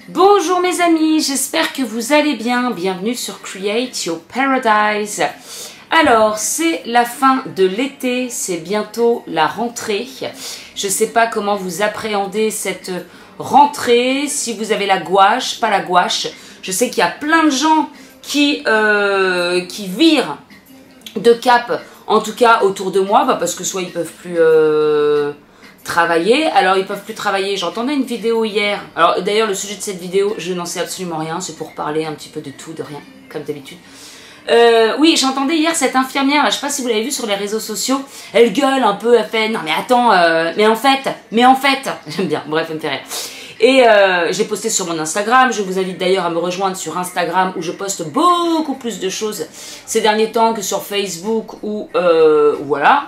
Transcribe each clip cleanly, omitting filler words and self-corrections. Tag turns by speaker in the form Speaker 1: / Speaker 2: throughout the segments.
Speaker 1: Bonjour mes amis, j'espère que vous allez bien. Bienvenue sur Create Your Paradise. Alors, c'est la fin de l'été, c'est bientôt la rentrée. Je ne sais pas comment vous appréhendez cette rentrée, si vous avez la gouache, pas la gouache. Je sais qu'il y a plein de gens qui virent de cap, en tout cas autour de moi, parce que soit ils peuvent plus travailler. Alors ils peuvent plus travailler, j'entendais une vidéo hier. Alors d'ailleurs le sujet de cette vidéo, je n'en sais absolument rien, c'est pour parler un petit peu de tout, de rien, comme d'habitude. Oui, j'entendais hier cette infirmière, je sais pas si vous l'avez vu sur les réseaux sociaux, elle gueule un peu, elle fait non mais attends, mais en fait, j'aime bien, bref, elle me fait rire. Et j'ai posté sur mon Instagram, je vous invite d'ailleurs à me rejoindre sur Instagram où je poste beaucoup plus de choses ces derniers temps que sur Facebook ou voilà.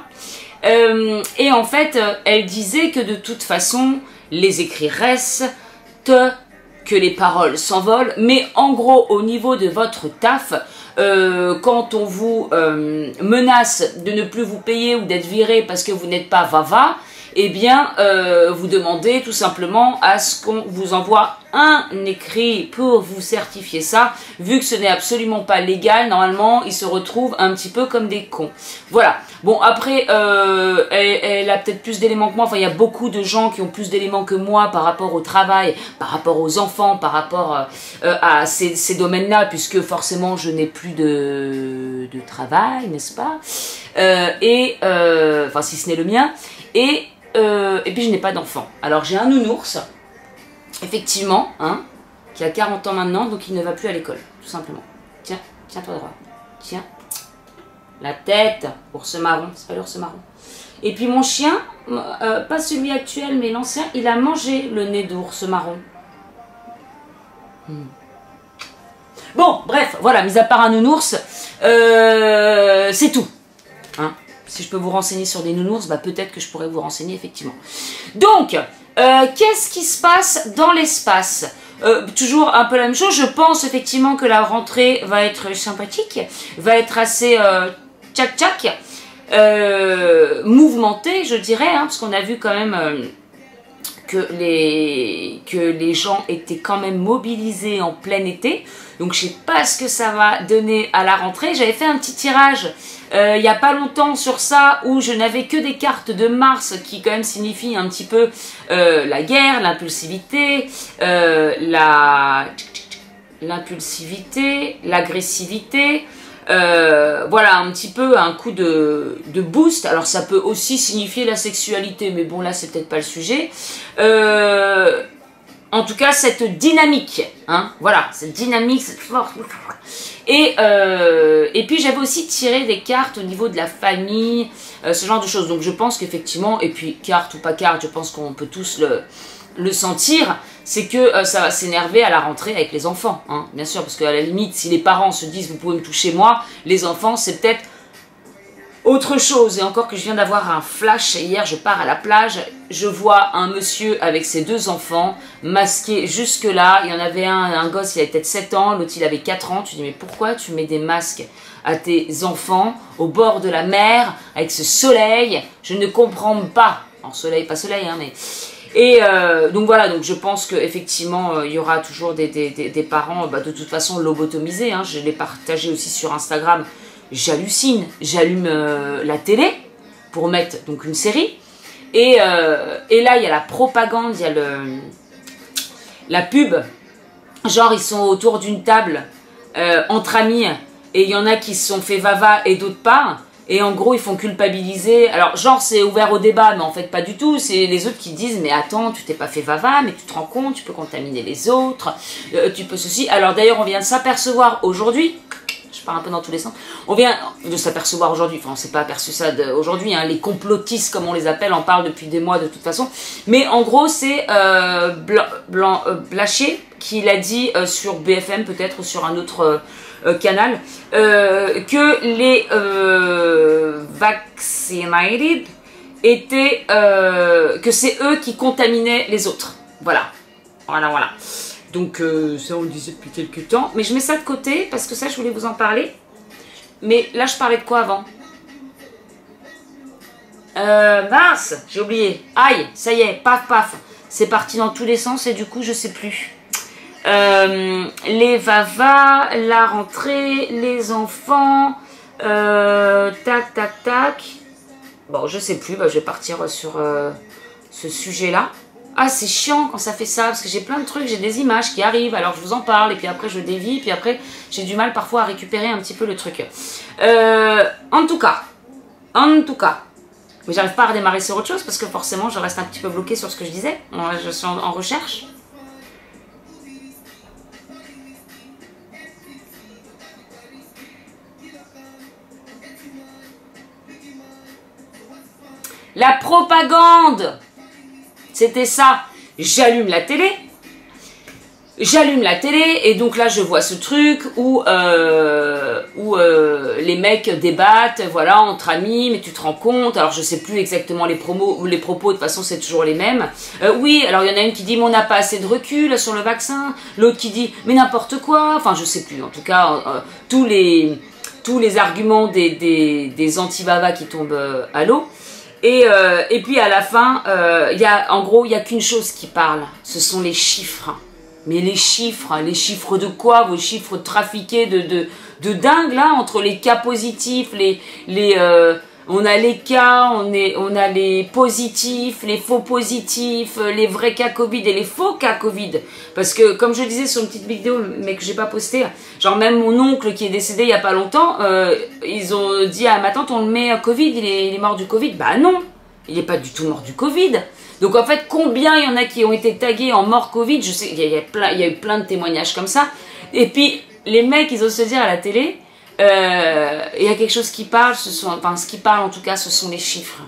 Speaker 1: Et en fait, elle disait que de toute façon, les écrits restent, que les paroles s'envolent, mais en gros, au niveau de votre taf, quand on vous menace de ne plus vous payer ou d'être viré parce que vous n'êtes pas vava, eh bien, vous demandez tout simplement à ce qu'on vous envoie un écrit pour vous certifier ça. Vu que ce n'est absolument pas légal, normalement, ils se retrouvent un petit peu comme des cons. Voilà. Bon, après, elle a peut-être plus d'éléments que moi. Enfin, il y a beaucoup de gens qui ont plus d'éléments que moi par rapport au travail, par rapport aux enfants, par rapport à ces domaines-là, puisque forcément, je n'ai plus de travail, n'est-ce pas? Enfin, si ce n'est le mien. Et puis je n'ai pas d'enfant. Alors j'ai un nounours, effectivement, hein, qui a 40 ans maintenant, donc il ne va plus à l'école, tout simplement. Tiens, tiens-toi droit. Tiens. La tête, ours marron, c'est pas l'ours marron. Et puis mon chien, pas celui actuel, mais l'ancien, il a mangé le nez d'ours marron. Bon, bref, voilà, mis à part un nounours, c'est tout. Hein. Si je peux vous renseigner sur des nounours, bah peut-être que je pourrais vous renseigner effectivement. Donc, qu'est-ce qui se passe dans l'espace? Toujours un peu la même chose. Je pense effectivement que la rentrée va être sympathique, va être assez tchac-tchac, mouvementée, je dirais, hein, parce qu'on a vu quand même que les gens étaient quand même mobilisés en plein été. Donc je sais pas ce que ça va donner à la rentrée. J'avais fait un petit tirage il n'y a pas longtemps sur ça où je n'avais que des cartes de Mars qui quand même signifient un petit peu la guerre, l'impulsivité, l'agressivité. Voilà, un petit peu un coup de boost. Alors ça peut aussi signifier la sexualité, mais bon là c'est peut-être pas le sujet. En tout cas cette dynamique, hein, voilà, cette dynamique, cette force. Et puis j'avais aussi tiré des cartes au niveau de la famille, ce genre de choses. Donc je pense qu'effectivement, et puis carte ou pas carte, je pense qu'on peut tous le sentir, c'est que ça va s'énerver à la rentrée avec les enfants, hein, bien sûr, parce qu'à la limite, si les parents se disent vous pouvez me toucher moi, les enfants c'est peut-être autre chose. Et encore que je viens d'avoir un flash, hier je pars à la plage, je vois un monsieur avec ses deux enfants masqués jusque là, il y en avait un gosse il avait peut-être 7 ans, l'autre il avait 4 ans, tu dis mais pourquoi tu mets des masques à tes enfants au bord de la mer avec ce soleil? Je ne comprends pas. Alors soleil, pas soleil hein, mais... Et donc voilà, donc je pense qu'effectivement il y aura toujours des parents de toute façon lobotomisés, hein, je l'ai partagé aussi sur Instagram. J'hallucine, j'allume la télé pour mettre donc une série et là il y a la propagande, il y a la pub, genre ils sont autour d'une table entre amis et il y en a qui se sont fait vava et d'autres pas et en gros ils font culpabiliser, alors genre c'est ouvert au débat mais en fait pas du tout, c'est les autres qui disent mais attends tu t'es pas fait vava mais tu te rends compte, tu peux contaminer les autres, tu peux ceci, alors d'ailleurs on vient de s'apercevoir aujourd'hui, je pars un peu dans tous les sens. On vient de s'apercevoir aujourd'hui, enfin on s'est pas aperçu ça aujourd'hui, hein, les complotistes comme on les appelle, en parlent depuis des mois de toute façon. Mais en gros c'est Blachier qui l'a dit sur BFM peut-être ou sur un autre canal, que les vaccinated étaient, que c'est eux qui contaminaient les autres. Voilà, voilà. Donc ça on le disait depuis quelques temps. Mais je mets ça de côté parce que ça je voulais vous en parler. Mais là je parlais de quoi avant? Mince, j'ai oublié. Aïe, ça y est, paf. C'est parti dans tous les sens et du coup je sais plus. Les vavas, la rentrée, les enfants, tac, tac, tac. Bon, je sais plus, bah, je vais partir sur ce sujet-là. Ah, c'est chiant quand ça fait ça, parce que j'ai plein de trucs, j'ai des images qui arrivent, alors je vous en parle, et puis après je dévie, puis après j'ai du mal parfois à récupérer un petit peu le truc. En tout cas, mais j'arrive pas à redémarrer sur autre chose, parce que forcément je reste un petit peu bloquée sur ce que je disais, je suis en recherche. La propagande, c'était ça. J'allume la télé et donc là je vois ce truc où les mecs débattent, voilà, entre amis, mais tu te rends compte, alors je sais plus exactement les promos ou les propos, de toute façon c'est toujours les mêmes. Oui, alors il y en a une qui dit mais on n'a pas assez de recul sur le vaccin, l'autre qui dit mais n'importe quoi, enfin je sais plus, en tout cas tous les arguments des anti-bava qui tombent à l'eau. Et puis à la fin, en gros, il n'y a qu'une chose qui parle, ce sont les chiffres. Mais les chiffres de quoi? Vos chiffres trafiqués de dingue là, entre les cas positifs, on a les cas, on a les positifs, les faux positifs, les vrais cas Covid et les faux cas Covid. Parce que comme je disais sur une petite vidéo, mais que j'ai pas postée, genre même mon oncle qui est décédé il y a pas longtemps, ils ont dit à ma tante on le met Covid, il est mort du Covid. Bah non, il est pas du tout mort du Covid. Donc en fait, combien il y en a qui ont été tagués en mort Covid? Je sais, il y a eu plein de témoignages comme ça. Et puis les mecs, ils osent se dire à la télé, il y a quelque chose qui parle, ce qui parle en tout cas, ce sont les chiffres.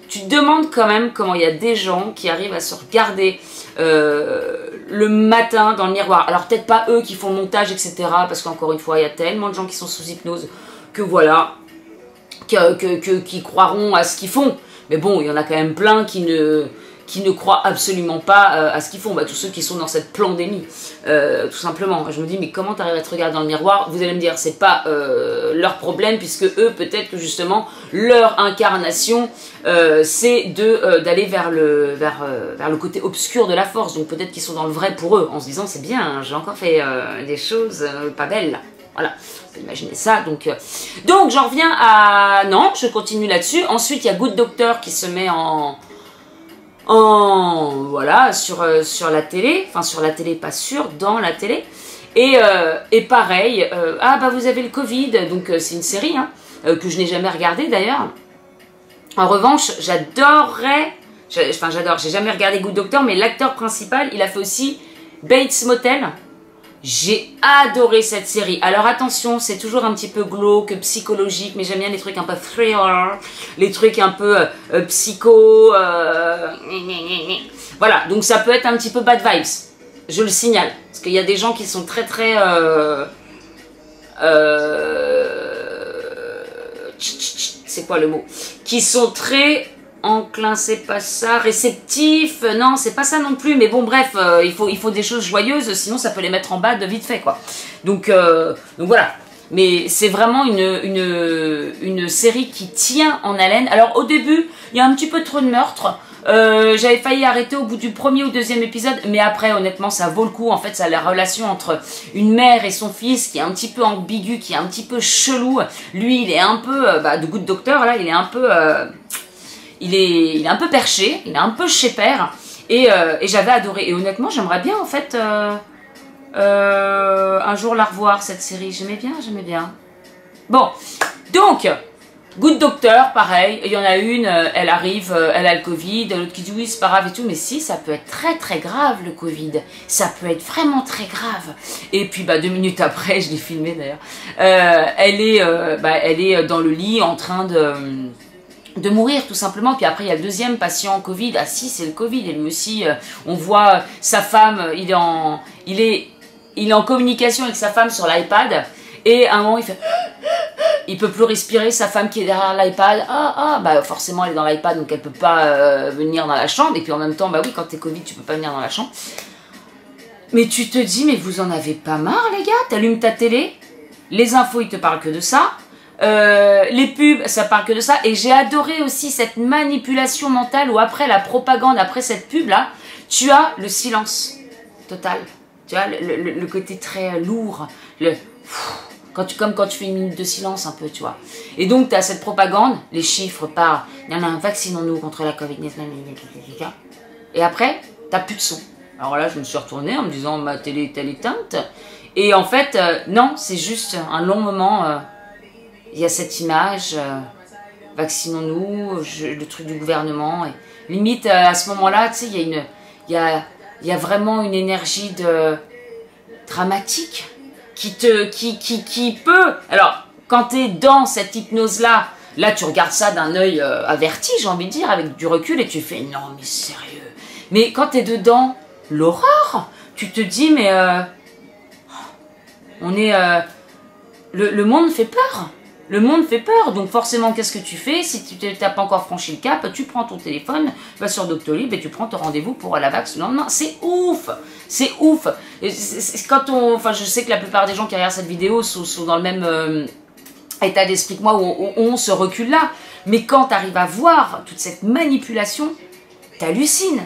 Speaker 1: Tu te demandes quand même comment il y a des gens qui arrivent à se regarder le matin dans le miroir. Alors peut-être pas eux qui font le montage, etc. Parce qu'encore une fois, il y a tellement de gens qui sont sous hypnose que voilà, qui croiront à ce qu'ils font. Mais bon, il y en a quand même plein qui ne croient absolument pas à ce qu'ils font. Bah, tous ceux qui sont dans cette pandémie, tout simplement. Je me dis, mais comment t'arrives à te regarder dans le miroir? Vous allez me dire, c'est pas leur problème, puisque eux, peut-être que justement, leur incarnation, c'est d'aller vers le côté obscur de la force. Donc peut-être qu'ils sont dans le vrai pour eux, en se disant, c'est bien, hein, j'ai encore fait des choses pas belles. Voilà, on peut imaginer ça. Donc j'en reviens à... Non, je continue là-dessus. Ensuite, il y a Good Doctor qui se met voilà, sur la télé. Enfin, sur la télé, pas sûr, dans la télé. Et pareil, ah bah vous avez le Covid. Donc c'est une série hein, que je n'ai jamais regardée d'ailleurs. En revanche, j'adorerais... Enfin, j'adore. J'ai jamais regardé Good Doctor, mais l'acteur principal, il a fait aussi Bates Motel. J'ai adoré cette série. Alors attention, c'est toujours un petit peu glauque, psychologique, mais j'aime bien les trucs un peu thriller, les trucs un peu psycho. Voilà, donc ça peut être un petit peu bad vibes. Je le signale. Parce qu'il y a des gens qui sont très très... c'est quoi le mot? Qui sont très... enclin, c'est pas ça, réceptif, non, c'est pas ça non plus, mais bon, bref, il faut des choses joyeuses, sinon ça peut les mettre en bas de vite fait, quoi. Donc voilà. Mais c'est vraiment une série qui tient en haleine. Alors, au début, il y a un petit peu trop de meurtres. J'avais failli arrêter au bout du premier ou deuxième épisode, mais après, honnêtement, ça vaut le coup. En fait, ça a la relation entre une mère et son fils qui est un petit peu ambiguë, qui est un petit peu chelou. Lui, il est un peu, de Good Doctor, là, il est un peu... Il est un peu perché, il est un peu chez père, et j'avais adoré. Et honnêtement, j'aimerais bien, en fait, un jour la revoir, cette série. J'aimais bien. Bon, donc, Good Doctor, pareil, il y en a une, elle arrive, elle a le Covid, l'autre qui dit oui, c'est pas grave et tout, mais si, ça peut être très très grave, le Covid. Ça peut être vraiment très grave. Et puis, 2 minutes après, je l'ai filmé d'ailleurs, elle est dans le lit en train de mourir tout simplement. Puis après il y a le deuxième patient Covid, ah si c'est le Covid, et lui aussi on voit sa femme, il est en communication avec sa femme sur l'iPad, et à un moment il peut plus respirer, sa femme qui est derrière l'iPad, forcément elle est dans l'iPad donc elle peut pas venir dans la chambre, et puis en même temps oui, quand t'es Covid tu peux pas venir dans la chambre. Mais tu te dis, mais vous en avez pas marre les gars? T'allumes ta télé, les infos ils te parlent que de ça. Les pubs, ça parle que de ça. Et j'ai adoré aussi cette manipulation mentale où après la propagande, après cette pub là, tu as le silence total. Tu vois, le côté très lourd, comme quand tu fais une minute de silence un peu, tu vois. Et donc, tu as cette propagande, les chiffres par « vaccinons-nous contre la Covid-19 ». Et après, tu n'as plus de son. Alors là, je me suis retournée en me disant « ma télé est-elle éteinte ?» Et en fait, non, c'est juste un long moment. Il y a cette image, vaccinons-nous, le truc du gouvernement. Et limite, à ce moment-là, tu sais, il y a vraiment une énergie dramatique qui peut... Alors, quand tu es dans cette hypnose-là, là, tu regardes ça d'un œil averti, j'ai envie de dire, avec du recul, et tu fais « non, mais sérieux ». Mais quand tu es dedans, l'horreur, tu te dis « mais on est... le monde fait peur ». Le monde fait peur, donc forcément, qu'est-ce que tu fais? Si tu n'as pas encore franchi le cap, tu prends ton téléphone, vas sur Doctolib et tu prends ton rendez-vous pour la vax le lendemain. C'est ouf! C'est ouf! Enfin, je sais que la plupart des gens qui regardent cette vidéo sont dans le même état d'esprit que moi, où on se recule là. Mais quand tu arrives à voir toute cette manipulation, t'hallucines.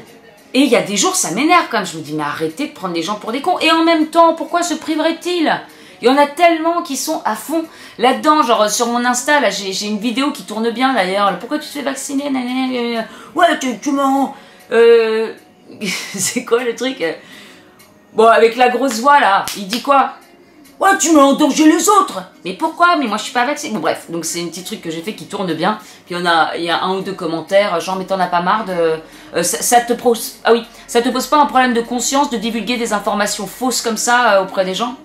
Speaker 1: Et il y a des jours, ça m'énerve quand même. Je me dis, mais arrêtez de prendre les gens pour des cons. Et en même temps, pourquoi se priverait-il? Il y en a tellement qui sont à fond là-dedans. Genre sur mon Insta, là, j'ai une vidéo qui tourne bien d'ailleurs. Pourquoi tu te fais vacciner? Ouais, tu mens. C'est quoi le truc? Bon, avec la grosse voix là, il dit quoi? Ouais, tu mets en danger les autres. Mais pourquoi? Mais moi je suis pas vaccinée. Bon bref, donc c'est un petit truc que j'ai fait qui tourne bien. Puis il y a un ou deux commentaires, genre mais t'en as pas marre de... ça te pose pas un problème de conscience de divulguer des informations fausses comme ça auprès des gens?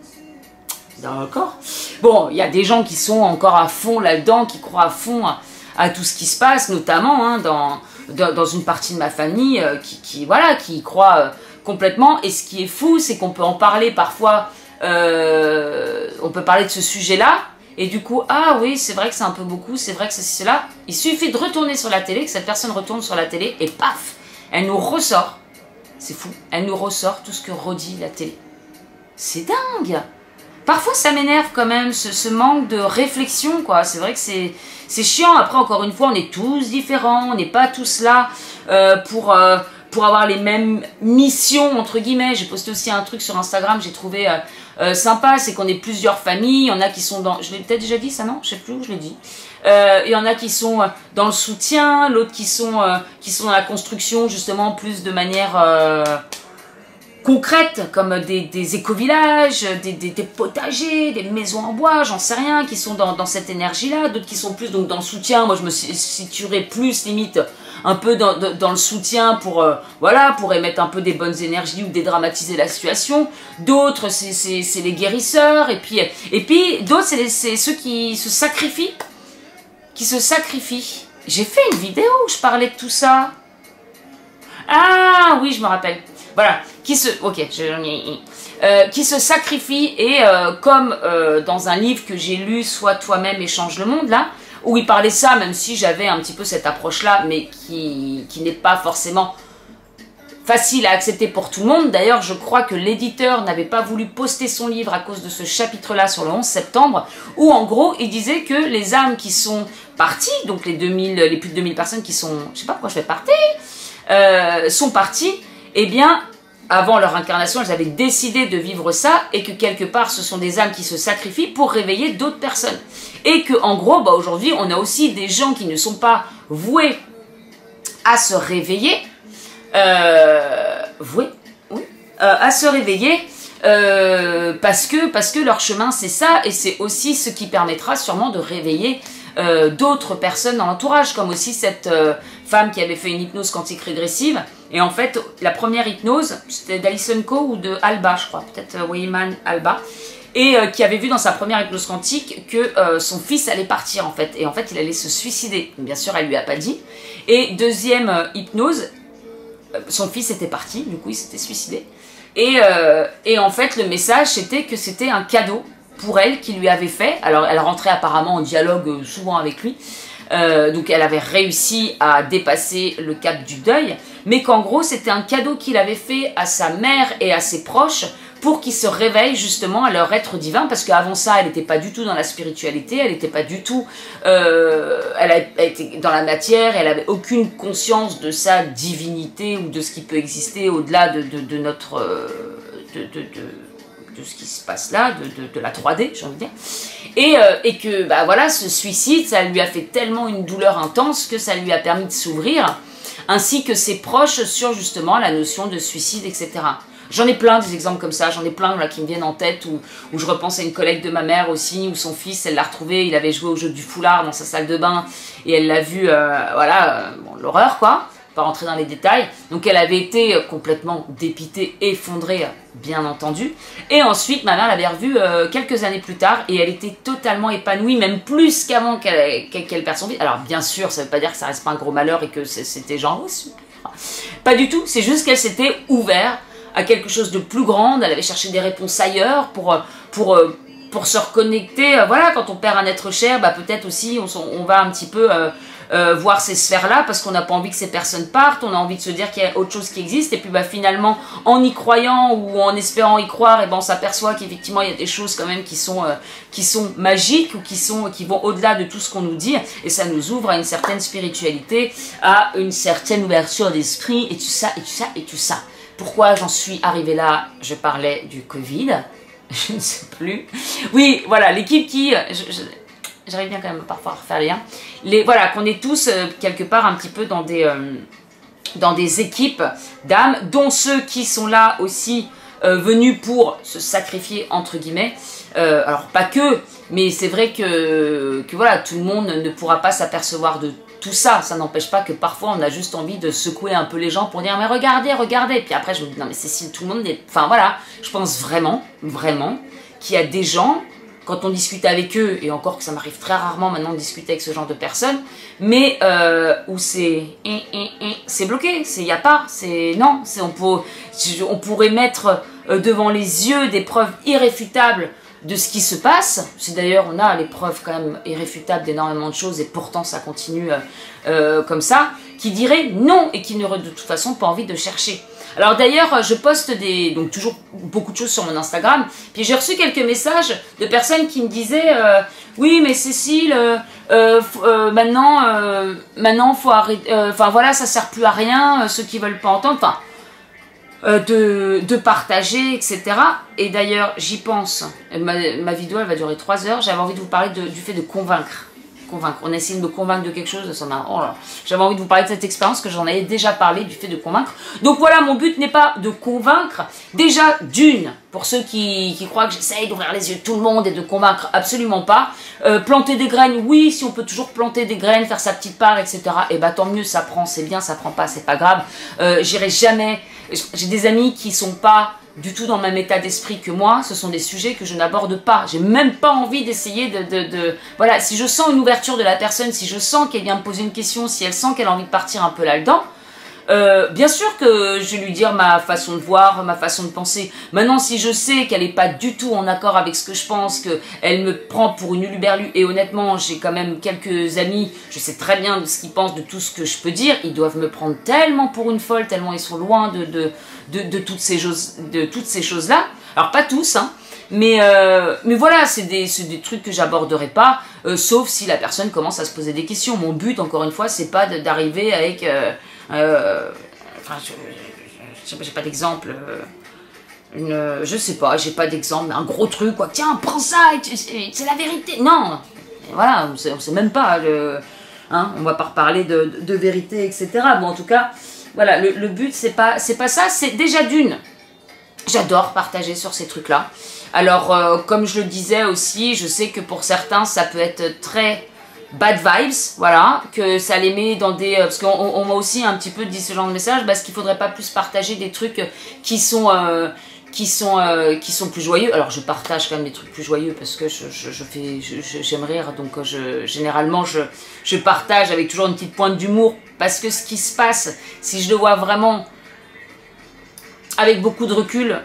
Speaker 1: D'accord. Bon, il y a des gens qui sont encore à fond là-dedans, qui croient à fond à tout ce qui se passe, notamment hein, dans une partie de ma famille qui croit complètement. Et ce qui est fou, c'est qu'on peut en parler parfois, on peut parler de ce sujet-là, et du coup, ah oui, c'est vrai que c'est un peu beaucoup, c'est vrai que c'est cela. Il suffit de retourner sur la télé, que cette personne retourne sur la télé, et paf, elle nous ressort, c'est fou, elle nous ressort tout ce que redit la télé. C'est dingue! Parfois, ça m'énerve quand même, ce manque de réflexion, quoi. C'est vrai que c'est chiant. Après, encore une fois, on est tous différents. On n'est pas tous là pour avoir les mêmes missions, entre guillemets. J'ai posté aussi un truc sur Instagram, j'ai trouvé sympa. C'est qu'on est plusieurs familles. Il y en a qui sont dans... Je l'ai peut-être déjà dit, ça, non? Je sais plus où je l'ai dit. Il y en a qui sont dans le soutien, l'autre qui sont dans la construction, justement, plus de manière... concrètes, comme des éco-villages, des potagers, des maisons en bois, j'en sais rien, qui sont dans cette énergie-là, d'autres qui sont plus donc dans le soutien. Moi, je me situerais plus, limite, un peu dans le soutien pour, pour émettre un peu des bonnes énergies ou dédramatiser la situation. D'autres, c'est les guérisseurs, et puis d'autres, c'est ceux qui se sacrifient. J'ai fait une vidéo où je parlais de tout ça. Ah, oui, je me rappelle. Voilà, qui se sacrifie et comme dans un livre que j'ai lu, Sois toi-même et change le monde, là, où il parlait ça, même si j'avais un petit peu cette approche-là, mais qui n'est pas forcément facile à accepter pour tout le monde. D'ailleurs, je crois que l'éditeur n'avait pas voulu poster son livre à cause de ce chapitre-là sur le 11 septembre, où en gros, il disait que les âmes qui sont parties, donc les plus de 2000 personnes qui sont, je sais pas pourquoi je fais partie, sont parties, eh bien, avant leur incarnation, elles avaient décidé de vivre ça, et que quelque part, ce sont des âmes qui se sacrifient pour réveiller d'autres personnes. Et que, en gros, aujourd'hui, on a aussi des gens qui ne sont pas voués à se réveiller, parce que leur chemin, c'est ça, et c'est aussi ce qui permettra sûrement de réveiller d'autres personnes dans l'entourage, comme aussi cette femme qui avait fait une hypnose quantique régressive. Et en fait, la première hypnose, c'était d'Alison Co ou de Alba, je crois, peut-être Weyman Alba, et qui avait vu dans sa première hypnose quantique que son fils allait partir, en fait. Et en fait, il allait se suicider. Bien sûr, elle lui a pas dit. Et deuxième hypnose, son fils était parti, du coup, il s'était suicidé. Et en fait, le message, c'était que c'était un cadeau pour elle qu'il lui avait fait. Alors, elle rentrait apparemment en dialogue souvent avec lui. Donc elle avait réussi à dépasser le cap du deuil, mais qu'en gros c'était un cadeau qu'il avait fait à sa mère et à ses proches pour qu'ils se réveillent justement à leur être divin, parce qu'avant ça elle n'était pas du tout dans la spiritualité, elle n'était pas du tout elle était dans la matière, elle n'avait aucune conscience de sa divinité ou de ce qui peut exister au-delà de notre de ce qui se passe là, de la 3D, j'ai envie de dire. Et que, bah voilà, ce suicide, ça lui a fait tellement une douleur intense que ça lui a permis de s'ouvrir, ainsi que ses proches sur justement la notion de suicide, etc. J'en ai plein des exemples comme ça, j'en ai plein là, qui me viennent en tête, où je repense à une collègue de ma mère aussi, où son fils, elle l'a retrouvé, il avait joué au jeu du foulard dans sa salle de bain, et elle l'a vu, voilà, bon, l'horreur quoi, pas rentrer dans les détails. Donc elle avait été complètement dépitée, effondrée, bien entendu. Et ensuite, ma mère l'avait revue quelques années plus tard, et elle était totalement épanouie, même plus qu'avant qu'elle perd son fils. Alors bien sûr, ça veut pas dire que ça reste pas un gros malheur et que c'était genre, oh, super. Pas du tout, c'est juste qu'elle s'était ouverte à quelque chose de plus grand, elle avait cherché des réponses ailleurs pour se reconnecter. Voilà, quand on perd un être cher, bah peut-être aussi on va un petit peu voir ces sphères-là parce qu'on n'a pas envie que ces personnes partent, on a envie de se dire qu'il y a autre chose qui existe, et puis bah finalement, en y croyant ou en espérant y croire, et ben on s'aperçoit qu'effectivement il y a des choses quand même qui sont magiques ou qui vont au-delà de tout ce qu'on nous dit, et ça nous ouvre à une certaine spiritualité, à une certaine ouverture d'esprit, et tout ça, et tout ça, et tout ça. Pourquoi j'en suis arrivée là? Je parlais du Covid, je ne sais plus. Oui, voilà, l'équipe qui... J'arrive bien quand même parfois à refaire les liens. Voilà, qu'on est tous quelque part un petit peu dans des équipes d'âmes, dont ceux qui sont là aussi venus pour se sacrifier, entre guillemets. Alors, pas que, mais c'est vrai que voilà, tout le monde ne pourra pas s'apercevoir de tout ça. Ça n'empêche pas que parfois on a juste envie de secouer un peu les gens pour dire mais regardez, regardez. Puis après je me dis non mais Cécile, tout le monde est... Enfin voilà, je pense vraiment qu'il y a des gens, quand on discute avec eux, et encore que ça m'arrive très rarement maintenant de discuter avec ce genre de personnes, mais où c'est bloqué, il n'y a pas, non, on pourrait mettre devant les yeux des preuves irréfutables de ce qui se passe. C'est d'ailleurs, on a les preuves quand même irréfutables d'énormément de choses, et pourtant ça continue comme ça, qui diraient non, et qui n'auraient de toute façon pas envie de chercher. Alors d'ailleurs, je poste donc toujours beaucoup de choses sur mon Instagram, puis j'ai reçu quelques messages de personnes qui me disaient oui mais Cécile, maintenant faut arrêter, enfin voilà, ça sert plus à rien, ceux qui veulent pas entendre, enfin de partager, etc. Et d'ailleurs, j'y pense, ma vidéo elle va durer 3 heures, j'avais envie de vous parler du fait de convaincre. On a essayé de me convaincre de quelque chose, j'avais envie de vous parler de cette expérience, que j'en avais déjà parlé, du fait de convaincre. Donc voilà, mon but n'est pas de convaincre, déjà d'une, pour ceux qui croient que j'essaye d'ouvrir les yeux de tout le monde et de convaincre, absolument pas. Planter des graines, oui, si on peut toujours planter des graines, faire sa petite part, etc. Et bah tant mieux, ça prend, c'est bien, ça prend pas, c'est pas grave. J'irai jamais, j'ai des amis qui sont pas du tout dans le même état d'esprit que moi, ce sont des sujets que je n'aborde pas. J'ai même pas envie d'essayer Voilà, si je sens une ouverture de la personne, si je sens qu'elle vient me poser une question, si elle sent qu'elle a envie de partir un peu là-dedans, bien sûr que je vais lui dire ma façon de voir, ma façon de penser. Maintenant, si je sais qu'elle n'est pas du tout en accord avec ce que je pense, qu'elle me prend pour une huluberlue, et honnêtement, j'ai quand même quelques amis, je sais très bien de ce qu'ils pensent, de tout ce que je peux dire, ils doivent me prendre tellement pour une folle, tellement ils sont loin de toutes ces choses-là. Alors, pas tous, hein. Mais voilà, c'est des trucs que j'aborderai pas, sauf si la personne commence à se poser des questions. Mon but, encore une fois, c'est pas d'arriver avec... enfin, j'ai pas d'exemple. Je sais pas, j'ai pas d'exemple, un gros truc, quoi. Tiens, prends ça, c'est la vérité. Non, et voilà, on sait même pas. Hein, on va pas reparler de vérité, etc. Bon, en tout cas, voilà, le but, c'est pas ça. C'est déjà d'une. J'adore partager sur ces trucs-là. Alors, comme je le disais aussi, je sais que pour certains, ça peut être très bad vibes, voilà, que ça les met dans des... parce qu'on m'a aussi un petit peu dit ce genre de message, parce qu'il faudrait pas plus partager des trucs qui sont plus joyeux. Alors, je partage quand même des trucs plus joyeux, parce que j'aime rire, donc généralement, je partage avec toujours une petite pointe d'humour, parce que ce qui se passe, si je le vois vraiment avec beaucoup de recul,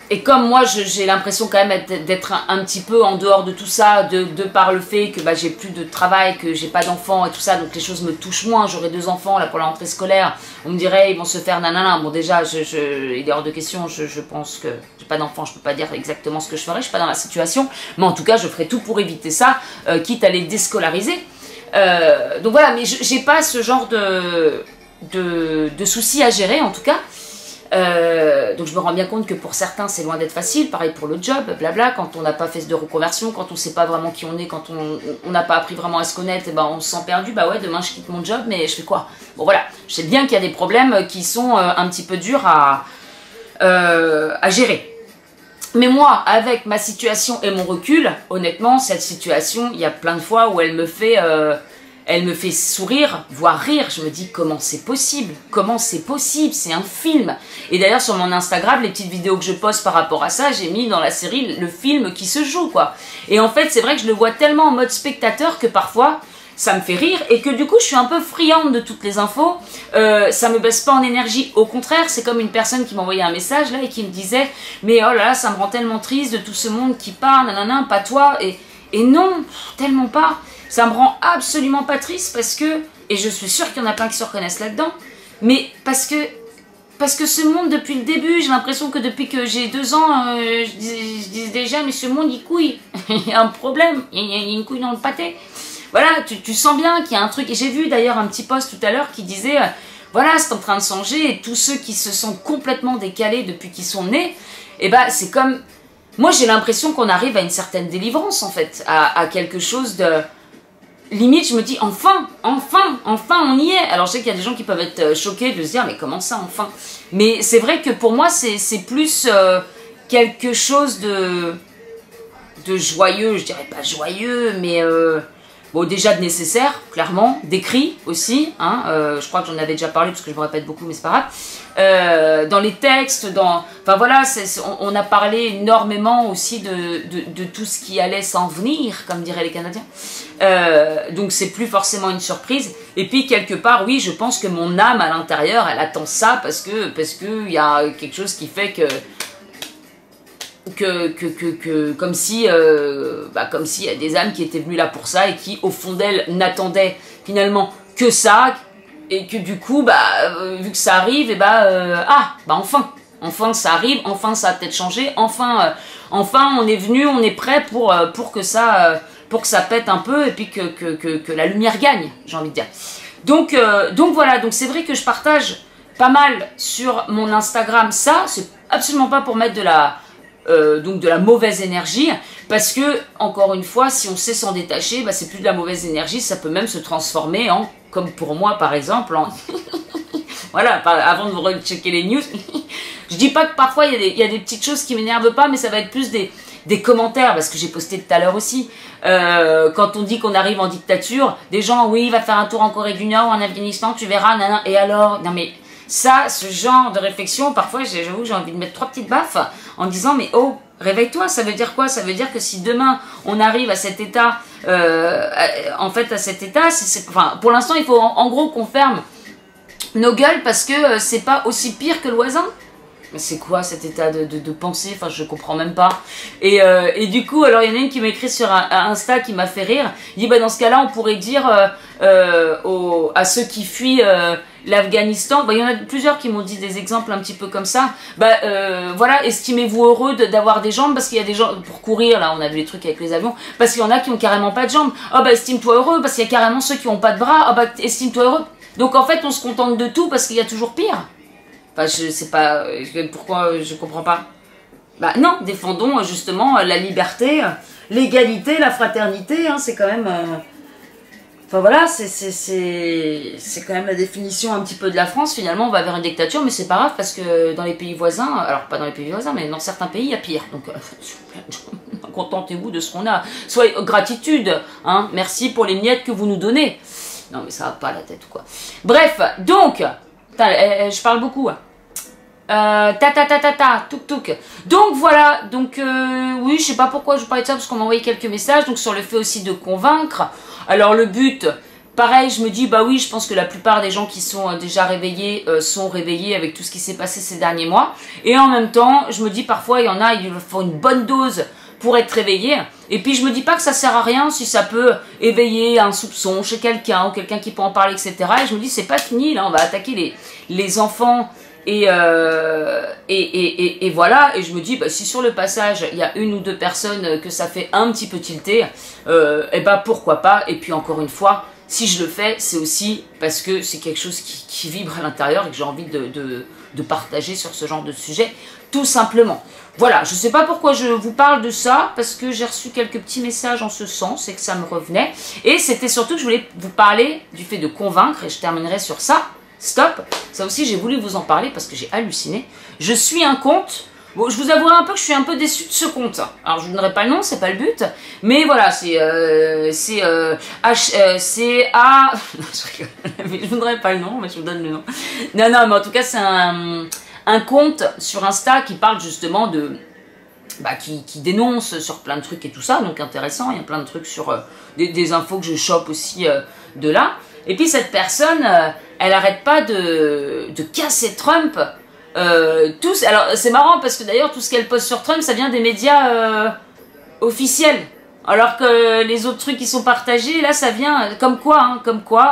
Speaker 1: et comme moi j'ai l'impression quand même d'être un petit peu en dehors de tout ça, de par le fait que bah, j'ai plus de travail, que j'ai pas d'enfants et tout ça, donc les choses me touchent moins. J'aurai 2 enfants là pour la rentrée scolaire, on me dirait ils vont se faire nanana. Bon déjà il est hors de question, je pense que j'ai pas d'enfants, je peux pas dire exactement ce que je ferai, je suis pas dans la situation, mais en tout cas je ferai tout pour éviter ça, quitte à les déscolariser. Donc voilà, mais j'ai pas ce genre de soucis à gérer en tout cas. Donc je me rends bien compte que pour certains c'est loin d'être facile, pareil pour le job, blabla, quand on n'a pas fait de reconversion, quand on ne sait pas vraiment qui on est, quand on n'a pas appris vraiment à se connaître, et ben on se sent perdu, bah ouais demain je quitte mon job mais je fais quoi? Bon voilà, je sais bien qu'il y a des problèmes qui sont un petit peu durs à gérer. Mais moi, avec ma situation et mon recul, honnêtement, cette situation, il y a plein de fois où elle me fait sourire, voire rire. Je me dis, comment c'est possible? Comment c'est possible? C'est un film. Et d'ailleurs, sur mon Instagram, les petites vidéos que je poste par rapport à ça, j'ai mis dans la série le film qui se joue, quoi. Et en fait, c'est vrai que je le vois tellement en mode spectateur que parfois, ça me fait rire et que du coup, je suis un peu friande de toutes les infos. Ça me baisse pas en énergie. Au contraire, c'est comme une personne qui m'envoyait un message là et qui me disait « Mais oh là là, ça me rend tellement triste de tout ce monde qui parle, nanana, pas toi. » Et non, tellement pas. Ça me rend absolument pas triste parce que, et je suis sûre qu'il y en a plein qui se reconnaissent là-dedans, mais parce que ce monde, depuis le début, j'ai l'impression que depuis que j'ai 2 ans, je dis déjà, mais ce monde, il couille. Il y a un problème, il y a une couille dans le pâté. Voilà, tu sens bien qu'il y a un truc. Et j'ai vu d'ailleurs un petit post tout à l'heure qui disait, voilà, c'est en train de changer, et tous ceux qui se sentent complètement décalés depuis qu'ils sont nés, et ben c'est comme... Moi, j'ai l'impression qu'on arrive à une certaine délivrance, en fait, à quelque chose de... Limite, je me dis, enfin, on y est. Alors, je sais qu'il y a des gens qui peuvent être choqués de se dire, mais comment ça, enfin? Mais c'est vrai que pour moi, c'est plus quelque chose de joyeux. Je dirais pas joyeux, mais bon, déjà de nécessaire, clairement. D'écrit aussi. Hein, je crois que j'en avais déjà parlé, parce que je me répète beaucoup, mais c'est pas grave. Dans les textes, enfin voilà, on a parlé énormément aussi de tout ce qui allait s'en venir, comme diraient les Canadiens. Donc c'est plus forcément une surprise. Et puis quelque part, oui, je pense que mon âme à l'intérieur, elle attend ça parce que y a quelque chose qui fait que comme si y a des âmes qui étaient venues là pour ça et qui au fond d'elles n'attendaient finalement que ça, et que du coup vu que ça arrive, et enfin ça arrive, enfin ça a peut-être changé, enfin on est venu, on est prêt pour que ça pète un peu et puis que la lumière gagne, j'ai envie de dire. Donc voilà, donc c'est vrai que je partage pas mal sur mon Instagram ça, c'est absolument pas pour mettre de la mauvaise énergie, parce que, encore une fois, si on sait s'en détacher, c'est plus de la mauvaise énergie, ça peut même se transformer en, comme pour moi par exemple, en... voilà, avant de vous rechecker les news, je dis pas que parfois il y a des petites choses qui m'énervent pas, mais ça va être plus des commentaires, parce que j'ai posté tout à l'heure aussi, quand on dit qu'on arrive en dictature, des gens, oui, va faire un tour en Corée du Nord ou en Afghanistan, tu verras, nanana, et alors, non mais... Ça, ce genre de réflexion, parfois, j'avoue, j'ai envie de mettre 3 petites baffes en disant, mais oh, réveille-toi, ça veut dire quoi? Ça veut dire que si demain, on arrive à cet état, à cet état, enfin, pour l'instant, il faut en gros qu'on ferme nos gueules parce que c'est pas aussi pire que le voisin. Mais c'est quoi cet état de pensée? Enfin, je comprends même pas. Et du coup, alors il y en a une qui m'écrit sur Insta qui m'a fait rire. Il dit, dans ce cas-là, on pourrait dire à ceux qui fuient l'Afghanistan, il y en a plusieurs qui m'ont dit des exemples un petit peu comme ça. Voilà, estimez-vous heureux d'avoir des jambes, parce qu'il y a des gens pour courir, là, on a vu les trucs avec les avions, parce qu'il y en a qui ont carrément pas de jambes. Estime-toi heureux, parce qu'il y a carrément ceux qui ont pas de bras. Estime-toi heureux. Donc en fait, on se contente de tout parce qu'il y a toujours pire. Enfin, je sais pas pourquoi, je comprends pas. Non, défendons justement la liberté, l'égalité, la fraternité, hein, c'est quand même... Enfin voilà, c'est quand même la définition un petit peu de la France. Finalement, on va vers une dictature, mais c'est pas grave parce que dans les pays voisins, alors pas dans les pays voisins, mais dans certains pays, il y a pire. Donc, contentez-vous de ce qu'on a. Soyez gratitude, hein, merci pour les miettes que vous nous donnez. Non, mais ça va pas la tête ou quoi. Bref, donc, je parle beaucoup. Hein. Touk. Donc voilà, donc oui, je sais pas pourquoi je vous parlais de ça, parce qu'on m'a envoyé quelques messages, donc sur le fait aussi de convaincre. Alors le but, pareil, je me dis, oui, je pense que la plupart des gens qui sont déjà réveillés sont réveillés avec tout ce qui s'est passé ces derniers mois. Et en même temps, je me dis parfois, il y en a, il faut une bonne dose pour être réveillé. Et puis je me dis pas que ça sert à rien si ça peut éveiller un soupçon chez quelqu'un, ou quelqu'un qui peut en parler, etc. Et je me dis, c'est pas fini, là, on va attaquer les enfants. Et voilà, et je me dis, si sur le passage, il y a 1 ou 2 personnes que ça fait un petit peu tilter, pourquoi pas. Et puis encore une fois, si je le fais, c'est aussi parce que c'est quelque chose qui vibre à l'intérieur et que j'ai envie de de partager sur ce genre de sujet, tout simplement. Voilà, je ne sais pas pourquoi je vous parle de ça, parce que j'ai reçu quelques petits messages en ce sens et que ça me revenait. Et c'était surtout que je voulais vous parler du fait de convaincre, et je terminerai sur ça. Stop, ça aussi j'ai voulu vous en parler parce que j'ai halluciné. Je suis un compte, bon je vous avouerai un peu que je suis un peu déçue de ce compte. Alors je vous donnerai pas le nom, c'est pas le but, mais voilà, c'est A... je vous donnerai pas le nom, mais je vous donne le nom. Non, mais en tout cas c'est un compte sur Insta qui parle justement de... qui dénonce sur plein de trucs et tout ça, donc intéressant, il y a plein de trucs sur des infos que je chope aussi de là. Et puis cette personne, elle arrête pas de casser Trump. Alors c'est marrant parce que d'ailleurs tout ce qu'elle poste sur Trump, ça vient des médias officiels. Alors que les autres trucs qui sont partagés, là ça vient comme quoi,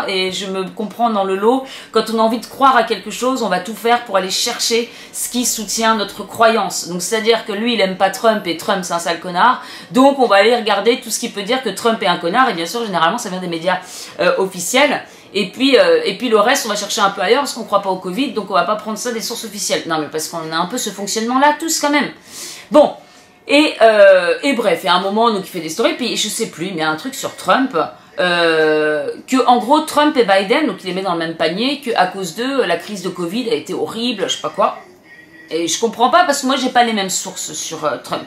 Speaker 1: et je me comprends dans le lot, quand on a envie de croire à quelque chose, on va tout faire pour aller chercher ce qui soutient notre croyance. Donc c'est-à-dire que lui il aime pas Trump et Trump c'est un sale connard, donc on va aller regarder tout ce qui peut dire que Trump est un connard, et bien sûr généralement ça vient des médias officiels. Et puis le reste, on va chercher un peu ailleurs parce qu'on ne croit pas au Covid, donc on va pas prendre ça des sources officielles. Non mais parce qu'on a un peu ce fonctionnement-là tous quand même. Bon. Et bref, il y a un moment, donc il fait des stories, puis je sais plus, mais il y a un truc sur Trump, que en gros Trump et Biden, donc il les met dans le même panier, qu'à cause d'eux, la crise de Covid a été horrible, je sais pas quoi. Et je comprends pas parce que moi j'ai pas les mêmes sources sur Trump.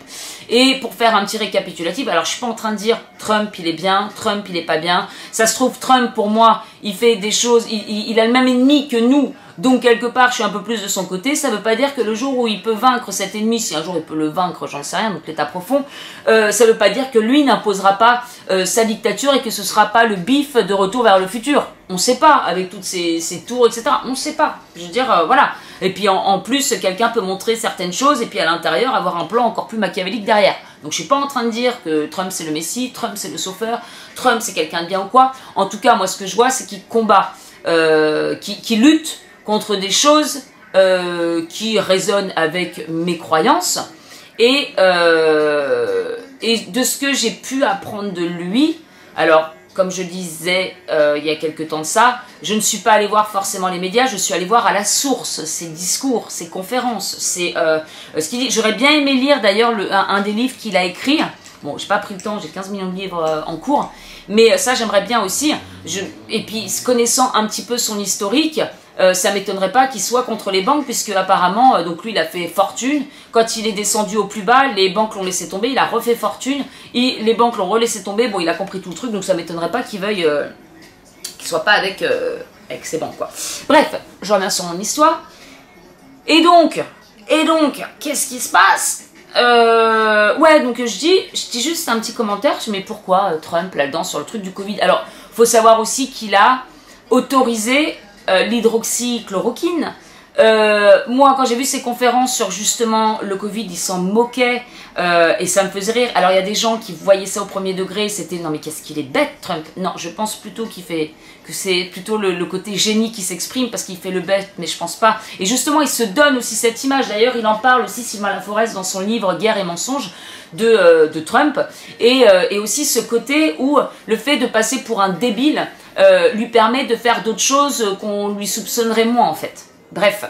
Speaker 1: Et pour faire un petit récapitulatif, alors je suis pas en train de dire Trump il est bien, Trump il est pas bien. Ça se trouve Trump pour moi il fait des choses, il a le même ennemi que nous. Donc quelque part je suis un peu plus de son côté. Ça veut pas dire que le jour où il peut vaincre cet ennemi, si un jour il peut le vaincre, j'en sais rien, donc l'état profond, ça veut pas dire que lui n'imposera pas sa dictature et que ce sera pas le bif de retour vers le futur. On sait pas, avec toutes ces tours, etc. On sait pas. Je veux dire, voilà. Et puis en plus, quelqu'un peut montrer certaines choses et puis à l'intérieur avoir un plan encore plus machiavélique derrière. Donc je suis pas en train de dire que Trump c'est le Messie, Trump c'est le sauveur, Trump c'est quelqu'un de bien ou quoi. En tout cas, moi ce que je vois, c'est qu'il combat, qui lutte contre des choses qui résonnent avec mes croyances. Et de ce que j'ai pu apprendre de lui, alors comme je disais il y a quelques temps de ça, je ne suis pas allée voir forcément les médias, je suis allée voir à la source ses discours, ses conférences, ce qu'il dit. J'aurais bien aimé lire d'ailleurs un des livres qu'il a écrit. Bon, j'ai pas pris le temps, j'ai 15 millions de livres en cours, mais ça j'aimerais bien aussi. Et puis connaissant un petit peu son historique, ça m'étonnerait pas qu'il soit contre les banques, puisque apparemment, donc lui il a fait fortune, quand il est descendu au plus bas, les banques l'ont laissé tomber, il a refait fortune, et les banques l'ont relaissé tomber, bon il a compris tout le truc, donc ça m'étonnerait pas qu'il veuille, qu'il soit pas avec ses banques quoi. Bref, je reviens sur mon histoire, et donc, qu'est-ce qui se passe? Ouais, donc je dis juste un petit commentaire, mais pourquoi Trump là-dedans sur le truc du Covid? Alors, faut savoir aussi qu'il a autorisé l'hydroxychloroquine. Moi, quand j'ai vu ces conférences sur justement le Covid, il s'en moquait et ça me faisait rire. Alors, il y a des gens qui voyaient ça au premier degré, c'était non mais qu'est-ce qu'il est bête Trump. Non, je pense plutôt que c'est plutôt le côté génie qui s'exprime parce qu'il fait le bête, mais je pense pas. Et justement, il se donne aussi cette image. D'ailleurs, il en parle aussi, Sylvain Laforest, dans son livre Guerre et mensonges de Trump. Et aussi ce côté où le fait de passer pour un débile lui permet de faire d'autres choses qu'on lui soupçonnerait moins en fait. Bref.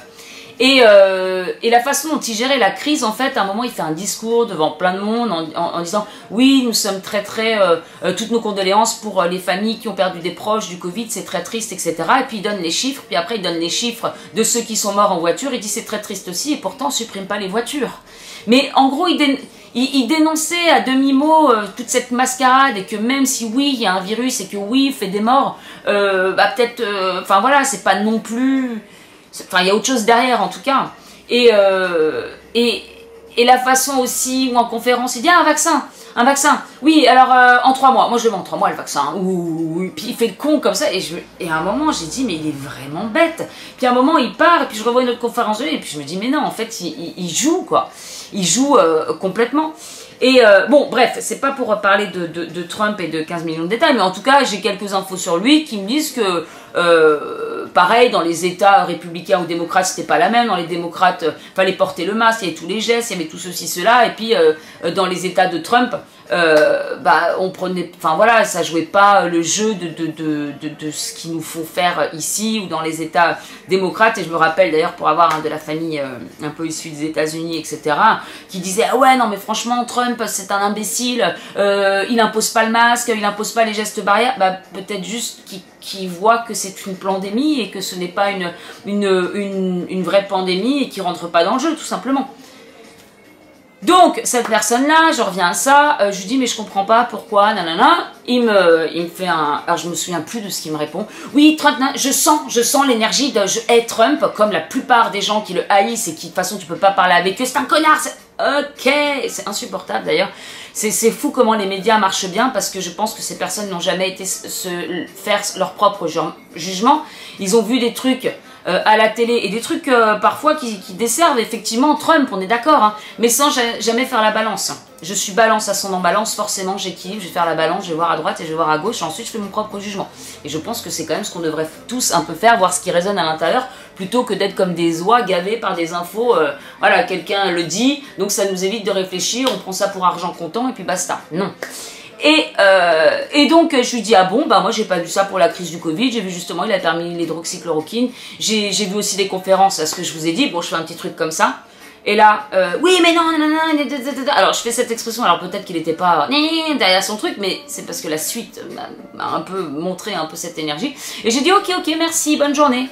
Speaker 1: Et la façon dont il gérait la crise, en fait, à un moment, il fait un discours devant plein de monde en disant « Oui, nous sommes toutes nos condoléances pour les familles qui ont perdu des proches du Covid, c'est très triste, etc. » Et puis il donne les chiffres, puis après il donne les chiffres de ceux qui sont morts en voiture, il dit « C'est très triste aussi, et pourtant on ne supprime pas les voitures. » Mais en gros, il dénonçait à demi-mot toute cette mascarade et que même si oui, il y a un virus et que oui, il fait des morts, peut-être, enfin voilà, c'est pas non plus... Enfin, il y a autre chose derrière en tout cas. Et la façon aussi où en conférence, il dit ah, un vaccin. Oui, alors en 3 mois. Moi je veux en 3 mois le vaccin. Puis il fait le con comme ça. Et à un moment j'ai dit mais il est vraiment bête. Puis à un moment il part et puis je revois une autre conférence de lui et puis je me dis mais non en fait il joue quoi. Il joue complètement. Et bon, bref, c'est pas pour parler de Trump et de 15 millions de détails, mais en tout cas, j'ai quelques infos sur lui qui me disent que pareil, dans les États républicains ou démocrates, c'était pas la même. Dans les démocrates, fallait porter le masque, il y avait tous les gestes, il y avait tout ceci, cela. Et puis, dans les États de Trump, on prenait, enfin voilà, ça jouait pas le jeu de ce qu'ils nous font faire ici ou dans les États démocrates. Et je me rappelle d'ailleurs, pour avoir de la famille un peu issue des États-Unis, etc., qui disait ah ouais non mais franchement Trump c'est un imbécile, il impose pas le masque, il impose pas les gestes barrières. Bah peut-être juste qui voit que c'est une pandémie et que ce n'est pas une vraie pandémie et qui rentre pas dans le jeu tout simplement. Donc, cette personne-là, je reviens à ça, je lui dis, mais je comprends pas pourquoi, nanana. Il me fait un... Alors, je me souviens plus de ce qu'il me répond. Oui, Trump, je sens l'énergie de... Je hais Trump, comme la plupart des gens qui le haïssent et qui, de toute façon, tu peux pas parler avec eux. C'est un connard, ok, c'est insupportable, d'ailleurs. C'est fou comment les médias marchent bien, parce que je pense que ces personnes n'ont jamais été faire leur propre jugement. Ils ont vu des trucs... à la télé et des trucs parfois qui desservent effectivement Trump, on est d'accord, hein, mais sans jamais faire la balance. Je suis balance ascendant balance, forcément j'équilibre, je vais faire la balance, je vais voir à droite et je vais voir à gauche, et ensuite je fais mon propre jugement. Et je pense que c'est quand même ce qu'on devrait tous un peu faire, voir ce qui résonne à l'intérieur, plutôt que d'être comme des oies gavées par des infos, voilà, quelqu'un le dit, donc ça nous évite de réfléchir, on prend ça pour argent comptant et puis basta. Non. Et donc je lui dis ah bon bah moi j'ai pas vu ça pour la crise du Covid, j'ai vu justement il a permis l'hydroxychloroquine, j'ai vu aussi des conférences à ce que je vous ai dit, bon je fais un petit truc comme ça, et là oui mais non, alors je fais cette expression, alors peut-être qu'il était pas derrière son truc, mais c'est parce que la suite m'a un peu montré un peu cette énergie, et j'ai dit ok merci, bonne journée,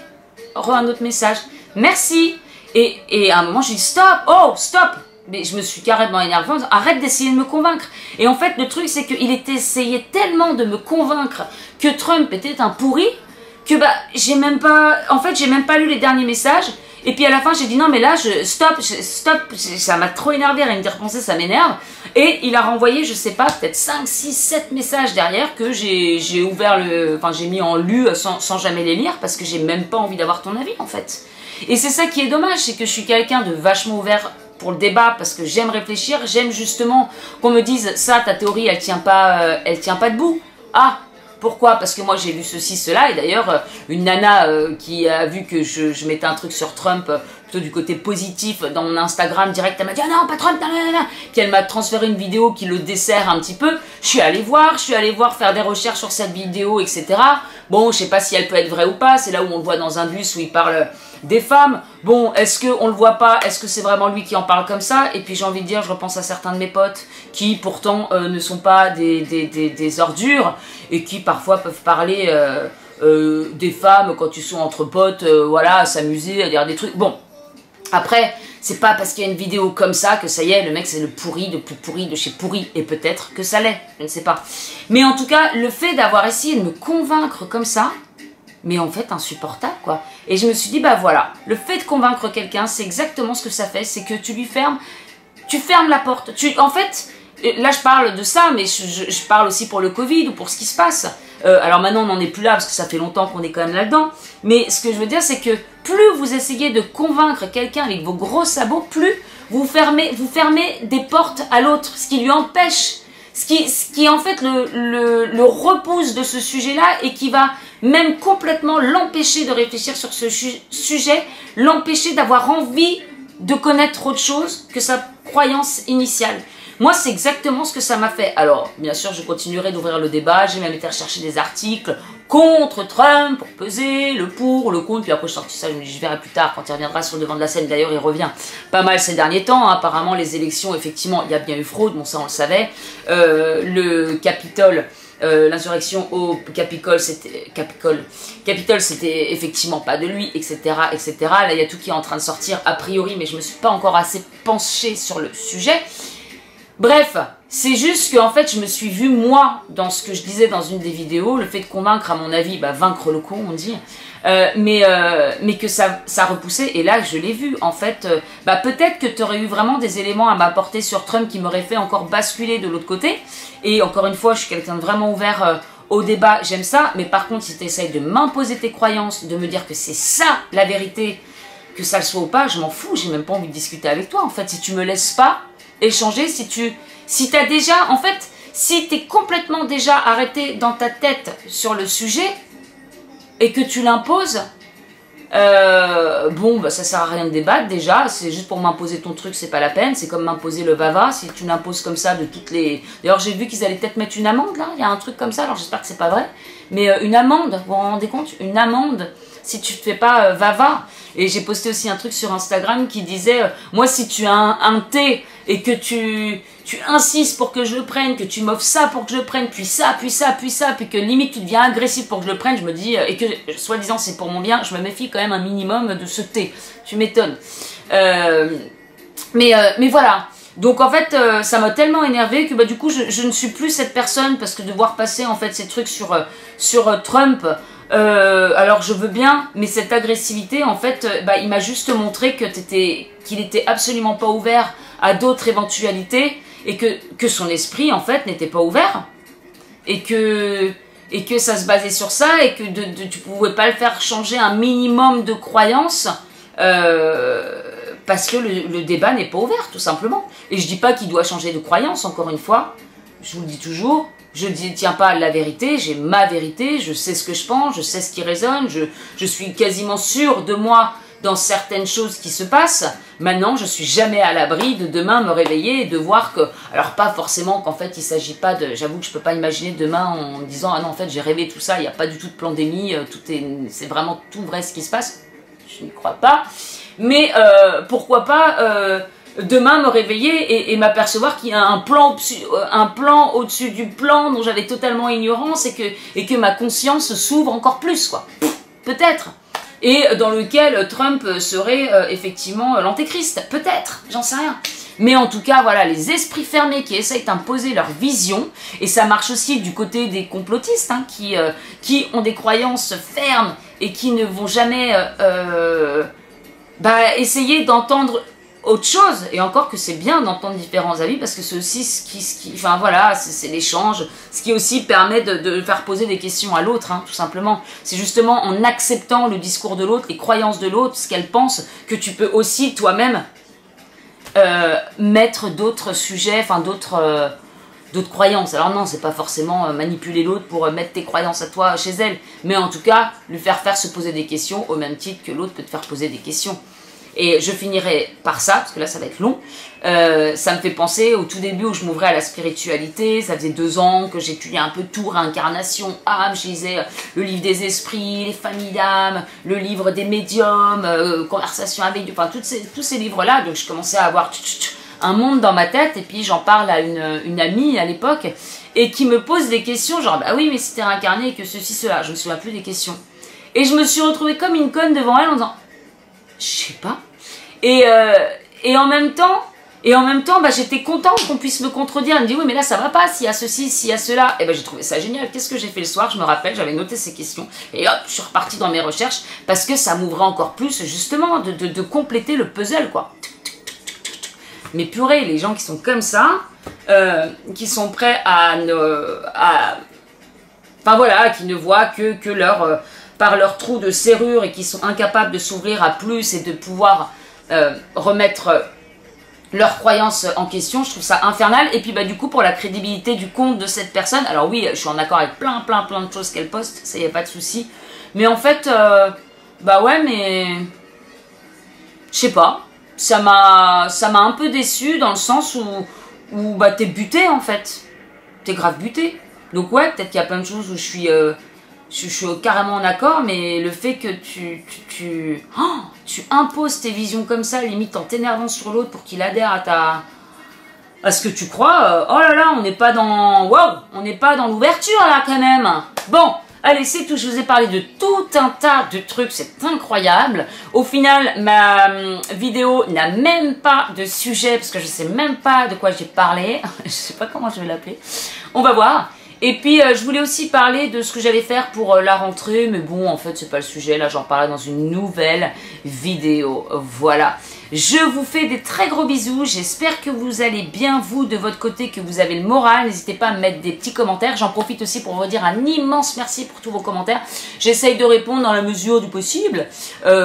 Speaker 1: un autre message, merci, et à un moment je dis stop, oh stop. Mais je me suis carrément énervée en disant arrête d'essayer de me convaincre. Et en fait le truc c'est qu'il essayait tellement de me convaincre que Trump était un pourri que bah j'ai même pas lu les derniers messages. Et puis à la fin j'ai dit non mais là stop, ça m'a trop énervé, rien d'y repenser, ça m'énerve. Et il a renvoyé je sais pas peut-être 5, 6, 7 messages derrière que j'ai mis en lu sans jamais les lire parce que j'ai même pas envie d'avoir ton avis en fait. Et c'est ça qui est dommage, c'est que je suis quelqu'un de vachement ouvert pour le débat parce que j'aime réfléchir, j'aime justement qu'on me dise ça, ta théorie elle tient pas debout. Ah, pourquoi? Parce que moi j'ai vu ceci, cela, et d'ailleurs une nana qui a vu que je mettais un truc sur Trump plutôt du côté positif dans mon Instagram direct, elle m'a dit ah non pas Trump, nanana. Puis elle m'a transféré une vidéo qui le dessert un petit peu, je suis allée voir faire des recherches sur cette vidéo, etc. Bon, je sais pas si elle peut être vraie ou pas, c'est là où on le voit dans un bus où il parle des femmes. Bon, est-ce qu'on le voit pas? Est-ce que c'est vraiment lui qui en parle comme ça? Et puis j'ai envie de dire, je repense à certains de mes potes qui pourtant ne sont pas des ordures et qui parfois peuvent parler des femmes quand ils sont entre potes, voilà, s'amuser, à dire des trucs. Bon, après, c'est pas parce qu'il y a une vidéo comme ça que ça y est, le mec c'est le pourri, de plus pourri, de chez pourri, et peut-être que ça l'est, je ne sais pas. Mais en tout cas, le fait d'avoir essayé de me convaincre comme ça, mais en fait insupportable quoi. Et je me suis dit bah voilà, le fait de convaincre quelqu'un, c'est exactement ce que ça fait, c'est que tu fermes la porte. En fait, là je parle de ça, mais je parle aussi pour le Covid ou pour ce qui se passe. Alors maintenant on n'en est plus là parce que ça fait longtemps qu'on est quand même là-dedans. Mais ce que je veux dire c'est que plus vous essayez de convaincre quelqu'un avec vos gros sabots, plus vous fermez des portes à l'autre, ce qui lui empêche, ce qui en fait le repousse de ce sujet-là et qui va même complètement l'empêcher de réfléchir sur ce sujet, l'empêcher d'avoir envie de connaître autre chose que sa croyance initiale. Moi, c'est exactement ce que ça m'a fait. Alors, bien sûr, je continuerai d'ouvrir le débat, j'ai même été rechercher des articles contre Trump pour peser le pour, le contre, puis après je sortis ça, je verrai plus tard quand il reviendra sur le devant de la scène. D'ailleurs il revient pas mal ces derniers temps, hein. Apparemment les élections, effectivement il y a bien eu fraude, bon ça on le savait, le Capitole, l'insurrection au Capitole c'était effectivement pas de lui, etc., etc. Là il y a tout qui est en train de sortir a priori, mais je me suis pas encore assez penchée sur le sujet. Bref, c'est juste que en fait je me suis vue moi dans ce que je disais dans une des vidéos, le fait de convaincre à mon avis, bah, vaincre le con on dit, mais que ça repoussait, et là je l'ai vu en fait, bah, peut-être que tu aurais eu vraiment des éléments à m'apporter sur Trump qui m'auraient fait encore basculer de l'autre côté, et encore une fois je suis quelqu'un de vraiment ouvert au débat, j'aime ça, mais par contre si tu essayes de m'imposer tes croyances, de me dire que c'est ça la vérité, que ça le soit ou pas, je m'en fous, j'ai même pas envie de discuter avec toi en fait, si tu me laisses pas échanger, si t'as déjà, en fait, si t'es complètement déjà arrêté dans ta tête sur le sujet et que tu l'imposes, Bon, bah, ça sert à rien de débattre déjà, c'est juste pour m'imposer ton truc, c'est pas la peine, c'est comme m'imposer le Vava, si tu l'imposes comme ça de toutes les... D'ailleurs j'ai vu qu'ils allaient peut-être mettre une amende là, il y a un truc comme ça, alors j'espère que c'est pas vrai, mais une amende, vous vous rendez compte, une amende si tu te fais pas Vava. Et j'ai posté aussi un truc sur Instagram qui disait, moi si tu as un thé et que tu insistes pour que je le prenne, que tu m'offres ça pour que je le prenne, puis ça, puis ça, puis ça, puis que limite tu deviens agressif pour que je le prenne, je me dis, et que soi-disant c'est pour mon bien, je me méfie quand même un minimum de ce thé. Tu m'étonnes. Mais voilà. Donc en fait, ça m'a tellement énervé que bah, du coup je ne suis plus cette personne, parce que de voir passer en fait ces trucs sur Trump, alors je veux bien, mais cette agressivité en fait, bah, il m'a juste montré qu'il était absolument pas ouvert à d'autres éventualités, et que son esprit en fait n'était pas ouvert, et que ça se basait sur ça, et que tu pouvais pas le faire changer un minimum de croyances, parce que le débat n'est pas ouvert tout simplement. Et je dis pas qu'il doit changer de croyance, encore une fois, je vous le dis toujours, je ne tiens pas à la vérité, j'ai ma vérité, je sais ce que je pense, je sais ce qui résonne, je suis quasiment sûre de moi dans certaines choses qui se passent. Maintenant, je suis jamais à l'abri de demain me réveiller et de voir que... Alors pas forcément qu'en fait il s'agit pas de... J'avoue que je peux pas imaginer demain en me disant « Ah non, en fait j'ai rêvé tout ça, il n'y a pas du tout de pandémie, c'est vraiment tout vrai ce qui se passe. » Je n'y crois pas. Mais pourquoi pas... demain me réveiller et m'apercevoir qu'il y a un plan au-dessus du plan dont j'avais totalement ignorance, et que ma conscience s'ouvre encore plus, quoi. Peut-être. Et dans lequel Trump serait effectivement l'antéchrist. Peut-être, j'en sais rien. Mais en tout cas, voilà, les esprits fermés qui essayent d'imposer leur vision, et ça marche aussi du côté des complotistes, hein, qui ont des croyances fermes et qui ne vont jamais essayer d'entendre autre chose, et encore que c'est bien d'entendre différents avis, parce que c'est aussi enfin voilà, c'est l'échange, ce qui aussi permet de faire poser des questions à l'autre, hein, tout simplement. C'est justement en acceptant le discours de l'autre, les croyances de l'autre, ce qu'elle pense, que tu peux aussi toi-même mettre d'autres sujets, enfin d'autres croyances. Alors non, c'est pas forcément manipuler l'autre pour mettre tes croyances à toi chez elle, mais en tout cas, lui faire se poser des questions, au même titre que l'autre peut te faire poser des questions. Et je finirai par ça, parce que là ça va être long. Ça me fait penser au tout début où je m'ouvrais à la spiritualité. Ça faisait 2 ans que j'étudiais un peu tout, réincarnation, âme. Je lisais le livre des esprits, les familles d'âmes, le livre des médiums, conversation avec Dieu, enfin tous ces livres-là. Donc je commençais à avoir un monde dans ma tête, et puis j'en parle à une amie à l'époque, et qui me pose des questions, genre bah oui mais si t'es réincarné, que ceci, cela. Je me souviens plus des questions. Et je me suis retrouvée comme une conne devant elle en disant... Je sais pas. Et en même temps, bah, j'étais contente qu'on puisse me contredire. Elle me dit oui mais là ça va pas, s'il y a ceci, s'il y a cela. Et ben j'ai trouvé ça génial. Qu'est-ce que j'ai fait le soir? Je me rappelle, j'avais noté ces questions. Et hop, je suis repartie dans mes recherches, parce que ça m'ouvrait encore plus justement de compléter le puzzle, quoi. Mais purée, les gens qui sont comme ça, qui sont prêts enfin voilà, qui ne voient que leur... par leur trou de serrure, et qui sont incapables de s'ouvrir à plus et de pouvoir remettre leurs croyances en question. Je trouve ça infernal. Et puis bah du coup, pour la crédibilité du compte de cette personne, alors oui, je suis en accord avec plein de choses qu'elle poste, ça y a pas de souci, mais en fait bah ouais, mais je sais pas, ça m'a un peu déçu, dans le sens où bah t'es buté en fait, t'es grave buté. Donc ouais, peut-être qu'il y a plein de choses où je suis carrément en accord, mais le fait que tu imposes tes visions comme ça, limite en t'énervant sur l'autre pour qu'il adhère à ce que tu crois, oh là là, on n'est pas dans... Waouh, on n'est pas dans l'ouverture là quand même. Bon, allez, c'est tout, je vous ai parlé de tout un tas de trucs, c'est incroyable. Au final, ma vidéo n'a même pas de sujet, parce que je sais même pas de quoi j'ai parlé. Je sais pas comment je vais l'appeler. On va voir. Et puis je voulais aussi parler de ce que j'allais faire pour la rentrée, mais bon en fait c'est pas le sujet, là j'en parlerai dans une nouvelle vidéo, voilà. Je vous fais des très gros bisous, j'espère que vous allez bien vous de votre côté, que vous avez le moral, n'hésitez pas à me mettre des petits commentaires, j'en profite aussi pour vous dire un immense merci pour tous vos commentaires, j'essaye de répondre dans la mesure du possible,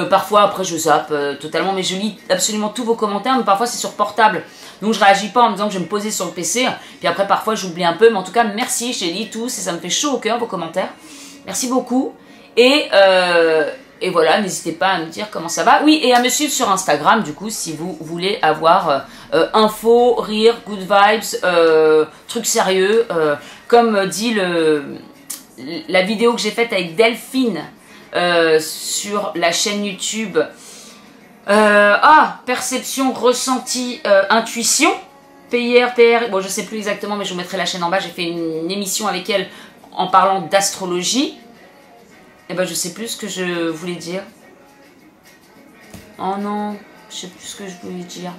Speaker 1: parfois après je zappe totalement, mais je lis absolument tous vos commentaires, mais parfois c'est sur portable. Donc je réagis pas en me disant que je vais me poser sur le PC, puis après parfois j'oublie un peu, mais en tout cas merci, je les lis tous et ça me fait chaud au cœur vos commentaires. Merci beaucoup. Et Et voilà, n'hésitez pas à me dire comment ça va. Oui, et à me suivre sur Instagram, du coup, si vous voulez avoir info, rire, good vibes, trucs sérieux. Comme dit la vidéo que j'ai faite avec Delphine sur la chaîne YouTube. Perception, ressenti, intuition. PIR, PR, bon je sais plus exactement mais je vous mettrai la chaîne en bas, j'ai fait une émission avec elle en parlant d'astrologie. Et ben je sais plus ce que je voulais dire. Oh non, je sais plus ce que je voulais dire.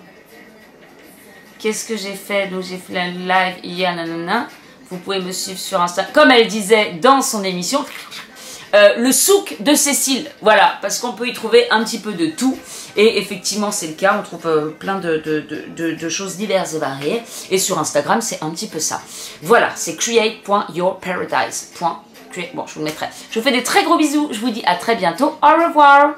Speaker 1: Qu'est-ce que j'ai fait? Donc j'ai fait la live hier, nanana. Vous pouvez me suivre sur Insta. Comme elle disait dans son émission, le souk de Cécile. Voilà, parce qu'on peut y trouver un petit peu de tout. Et effectivement, c'est le cas. On trouve plein de choses diverses et variées. Et sur Instagram, c'est un petit peu ça. Voilà, c'est create.yourparadise. Bon, je vous le mettrai. Je vous fais des très gros bisous. Je vous dis à très bientôt. Au revoir.